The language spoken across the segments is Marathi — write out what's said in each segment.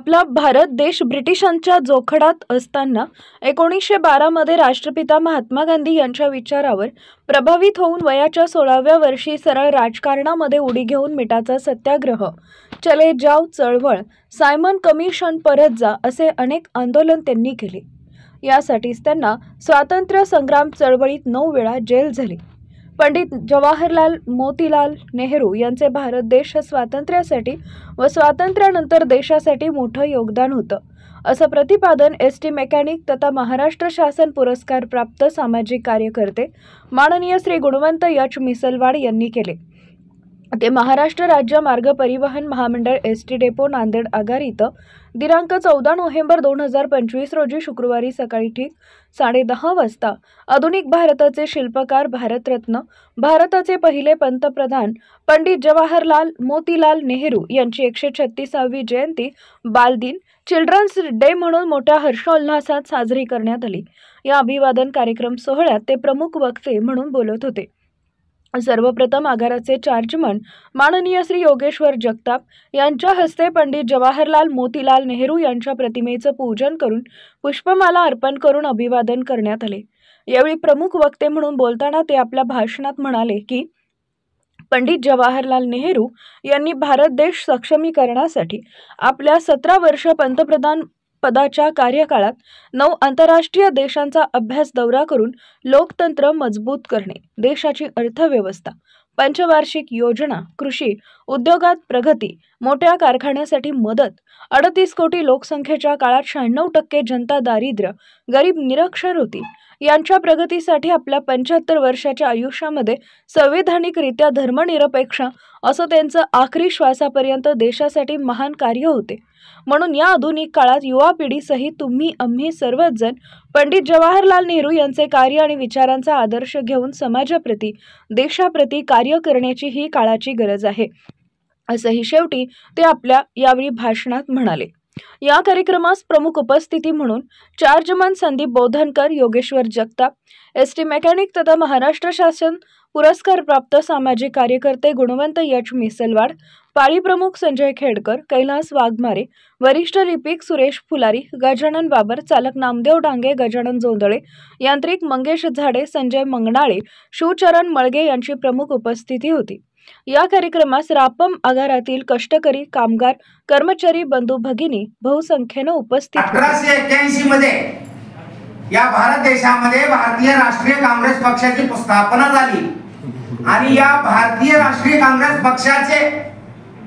आपला भारत देश ब्रिटिशांच्या जोखडात असताना 1912 मध्ये राष्ट्रपिता महात्मा गांधी यांच्या विचारावर प्रभावित होऊन वयाच्या 16व्या वर्षी सरळ राजकारणामध्ये उडी घेऊन मिठाचा सत्याग्रह, चले जाव चळवळ, सायमन कमिशन, परत जा असे अनेक आंदोलन त्यांनी केले. यासाठीच त्यांना स्वातंत्र्य संग्राम चळवळीत 9 वेळा जेल झाली. पंडित जवाहरलाल मोतीलाल नेहरू यांचे भारत देश स्वातंत्र्यासाठी व स्वातंत्र्यानंतर देशासाठी मोठं योगदान होतं, असं प्रतिपादन एस टी मेकॅनिक तथा महाराष्ट्र शासन पुरस्कार प्राप्त सामाजिक कार्यकर्ते माननीय श्री गुणवंत यच मिसलवाड यांनी केले. ते महाराष्ट्र राज्य मार्ग परिवहन महामंडळ एस टी डेपो नांदेड आगार इथं दिनांक 14 नोव्हेंबर 2025 रोजी शुक्रवारी सकाळी ठीक 10:30 वाजता आधुनिक भारताचे शिल्पकार, भारतरत्न, भारताचे पहिले पंतप्रधान पंडित जवाहरलाल मोतीलाल नेहरू यांची 136वी जयंती बालदिन, चिल्ड्रन्स डे म्हणून मोठ्या हर्षोल्हासात साजरी करण्यात आली. या अभिवादन कार्यक्रम सोहळ्यात ते प्रमुख वक्ते म्हणून बोलत होते. सर्वप्रथम आगाराचे चार्जमन माननीय श्री योगेश्वर जगताप यांच्या हस्ते पंडित जवाहरलाल मोतीलाल नेहरू यांच्या प्रतिमेचं पूजन करून पुष्पमाला अर्पण करून अभिवादन करण्यात आले. यावेळी प्रमुख वक्ते म्हणून बोलताना ते आपल्या भाषणात म्हणाले की पंडित जवाहरलाल नेहरू यांनी भारत देश सक्षमीकरणासाठी आपल्या 17 वर्ष पंतप्रधान पदाच्या कार्यकाळात 9 आंतरराष्ट्रीय देशांचा अभ्यास दौरा करून लोकतंत्र मजबूत करणे, देशाची अर्थव्यवस्था, पंचवार्षिक योजना, कृषी उद्योगात प्रगती, मोठ्या कारखान्यासाठी मदत, 38 कोटी लोकसंख्येच्या काळात 96% जनता दारिद्र्य, गरीब निरक्षर होती, यांच्या प्रगतीसाठी आपल्या 75 वर्षाच्या आयुष्यामध्ये संवैधानिकरित्या धर्मनिरपेक्ष असं त्यांचं आखरी श्वासापर्यंत देशासाठी महान कार्य होते. म्हणून या आधुनिक काळात युवा पिढीसहित तुम्ही आम्ही सर्वच जण पंडित जवाहरलाल नेहरू यांचे कार्य आणि विचारांचा आदर्श घेऊन समाजाप्रती, देशाप्रती कार्य करण्याची ही काळाची गरज आहे, असंही शेवटी ते आपल्या यावेळी भाषणात म्हणाले. या कार्यक्रमास प्रमुख उपस्थिती म्हणून chargeman Sandeep Bodhankar, Yogeshwar Jagtap, S T mechanic तथा महाराष्ट्र शासन पुरस्कार प्राप्त सामाजिक कार्यकर्ते गुणवंत यच मिसलवाड, पाळी प्रमुख संजय खेडकर, कैलास वाघमारे, वरिष्ठ लिपिक सुरेश फुलारी, गजानन बाबर, चालक नामदेव डांगे, गजानन जोंधळे, यांत्रिक मंगेश झाडे, संजय मंगनाळे, शिवचरण मळगे यांची प्रमुख उपस्थिती होती. या कार्यक्रमास रापम आगारातील कष्टकरी, कामगार, कर्मचारी बंधू भगिनी बहुसंख्येने उपस्थित होते. 1881 मध्ये या भारत देशामध्ये भारतीय राष्ट्रीय काँग्रेस पक्षाची स्थापना झाली आणि या भारतीय राष्ट्रीय काँग्रेस पक्षाचे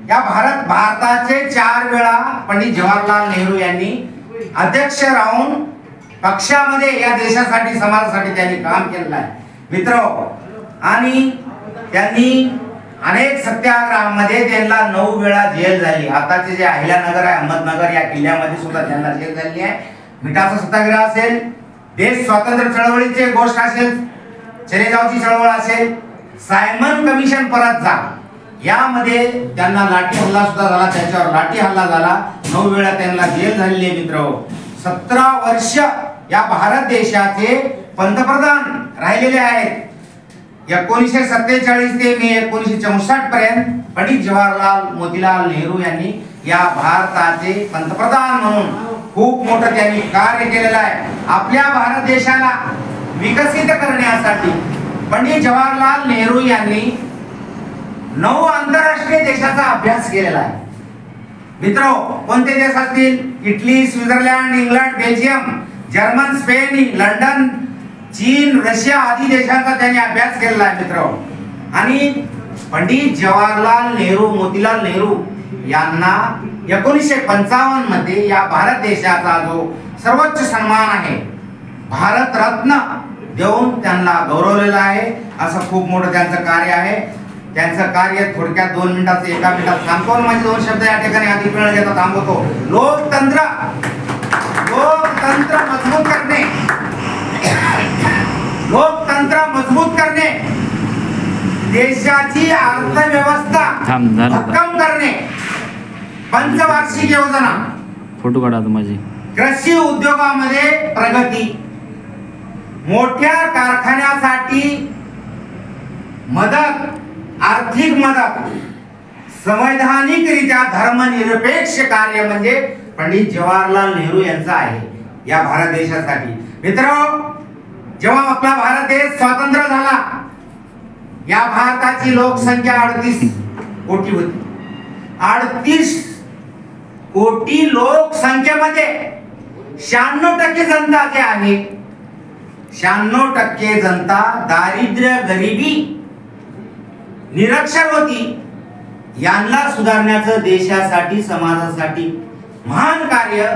भारताचे 4 वेळा पंडित जवाहरलाल नेहरू यांनी अध्यक्ष राहून पक्षामध्ये या देशासाठी, समाजासाठी त्यांनी काम केलेलं आहे मित्र. आणि त्यांनी अनेक सत्याग्रहामध्ये त्यांना 9 वेळा जेल झाली. आताचे जे अहिल्यानगर आहे, अहमदनगर या किल्ल्यामध्ये सुद्धा त्यांना जेल झाली आहे. मिठाचा सत्याग्रह असेल, देश स्वातंत्र्य चळवळीची गोष्ट असेल, चले जावची चळवळ असेल, सायमन कमिशन, परत जा, यामध्ये त्यांना लाठी हल्ला सुद्धा झाला, त्यांच्यावर लाठी हल्ला झाला. 9 वेळा त्यांना जेल झालेली आहे मित्र. 17 वर्ष या भारत देशाचे पंतप्रधान राहिलेले आहेत. 1947 ते मे 1964 पर्यंत पंडित जवाहरलाल मोतीलाल नेहरू यांनी या भारताचे पंतप्रधान म्हणून खूप मोठं त्यांनी कार्य केलेलं आहे. आपल्या भारत देशाला विकसित करण्यासाठी पंडित जवाहरलाल नेहरू यांनी 9 आंतरराष्ट्रीय देशाचा अभ्यास केलेला आहे मित्र. कोणते देश असतील? Italy, Switzerland, England, Belgium, German, Spain, London, चीन, रशिया आदी देशांचा त्यांनी अभ्यास केलेला आहे मित्र. आणि पंडित जवाहरलाल नेहरू, मोतीलाल नेहरू यांना 1955 मध्ये या भारत देशाचा जो सर्वोच्च सन्मान आहे भारत रत्न देऊन त्यांना गौरवलेला आहे. असं खूप मोठं त्यांचं कार्य आहे. त्यांचं कार्य थोडक्यात 2 मिनिटाचं, 1 मिनिटात सांगतो. माझे 2 शब्द या ठिकाणी अधिक वेळ घेता थांबवतो. लोकतंत्र मजबूत करणे, लोकतंत्र मजबूत करणे, देशाची अर्थव्यवस्था भक्कम करणे, पंचवार्षिक योजना, फोटो काढा माझी, कृषी उद्योगामध्ये प्रगती, मोठ्या कारखान्यासाठी मदत, आर्थिक मदत, संवैधानिकरित्या धर्मनिरपेक्ष कार्य म्हणजे पंडित जवाहरलाल नेहरू यांचा आहे या भारत देशासाठी. मित्रांनो, जेव्हा आपला भारत देश स्वतंत्र झाला, या भारताची लोकसंख्या 38 कोटी होती. 38 कोटी लोकसंख्येमध्ये 96% जनता जे आहे, 96% जनता दारिद्र्य, गरिबी, निरक्षर होती. यांना सुधारण्याचं देशासाठी, समाजासाठी महान कार्य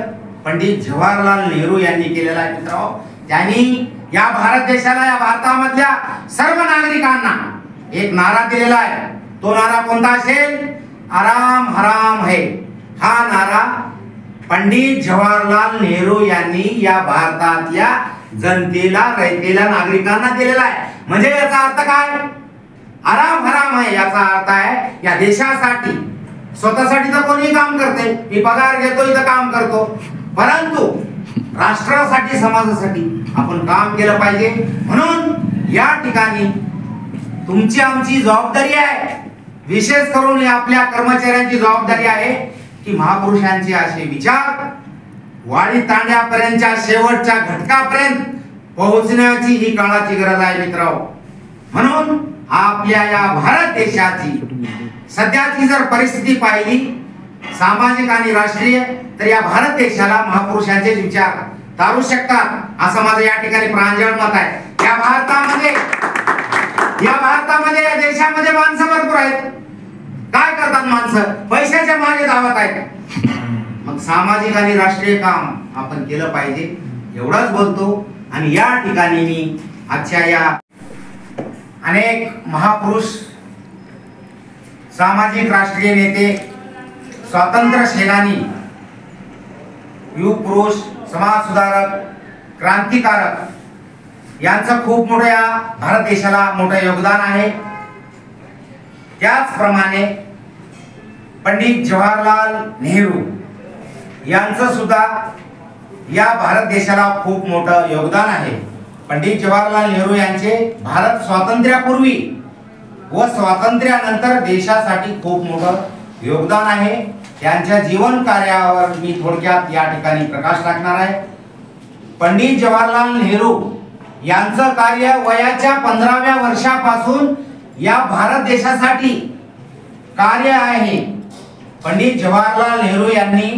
पंडित जवाहरलाल नेहरू यांनी केलेलं आहे. मित्रांनो, त्यांनी या भारत देशाला, या भारतामधल्या सर्व नागरिकांना एक नारा दिलेला आहे. तो नारा कोणता असेल? आराम हराम है. हा नारा पंडित जवाहरलाल नेहरू यांनी या भारतातल्या जनतेला, रयतेला, नागरिकांना दिलेला आहे. म्हणजे याचा अर्थ काय? आराम हराम आहे याचा अर्थ आहे या देशासाठी, स्वतःसाठी तर कोणी काम करते, मी पगार घेतो, इथं काम करतो, परंतु राष्ट्रासाठी, समाजासाठी आपण काम केलं पाहिजे. म्हणून या ठिकाणी तुमची आमची जबाबदारी आहे, विशेष करून आपल्या कर्मचाऱ्यांची जबाबदारी आहे की महापुरुषांचे असे विचार वाडी तांड्यापर्यंतच्या शेवटच्या घटकापर्यंत पोहोचण्याची ही काळाची गरज आहे. मित्रांनो, म्हणून आपल्या या भारत देशाची सध्याची जर परिस्थिती पाहिली, सामाजिक आणि राष्ट्रीय, तर या भारत देशाला महापुरुषांचे विचार तारू शकतात असं माझं या ठिकाणी प्रांजळ मत आहे. या भारतामध्ये या देशामध्ये माणसं भरपूर आहेत. काय करतात माणसं? पैशाच्या मागे धावत आहेत. मग सामाजिक आणि राष्ट्रीय काम आपण केलं पाहिजे, एवढंच बोलतो. आणि या ठिकाणी मी आजच्या या अनेक महापुरुष, सामाजिक राष्ट्रीय नेते, स्वातंत्र्य सेनानी, युग पुरुष, समाज सुधारक, क्रांतिकारक यांचं खूप मोठं या भारत देशाला मोठं योगदान आहे. त्याचप्रमाणे पंडित जवाहरलाल नेहरू यांचं सुद्धा या भारत देशाला खूप मोठं योगदान आहे. पंडित जवाहरलाल नेहरू यांचे भारत स्वातंत्र्यापूर्वी व स्वातंत्र्यानंतर देशासाठी खूप मोठं योगदान आहे. त्यांच्या जीवन कार्यावर मी थोडक्यात या ठिकाणी प्रकाश टाकणार आहे. पंडित जवाहरलाल नेहरू यांचं कार्य वयाच्या 15व्या वर्षापासून या भारत देशासाठी कार्य आहे. पंडित जवाहरलाल नेहरू यांनी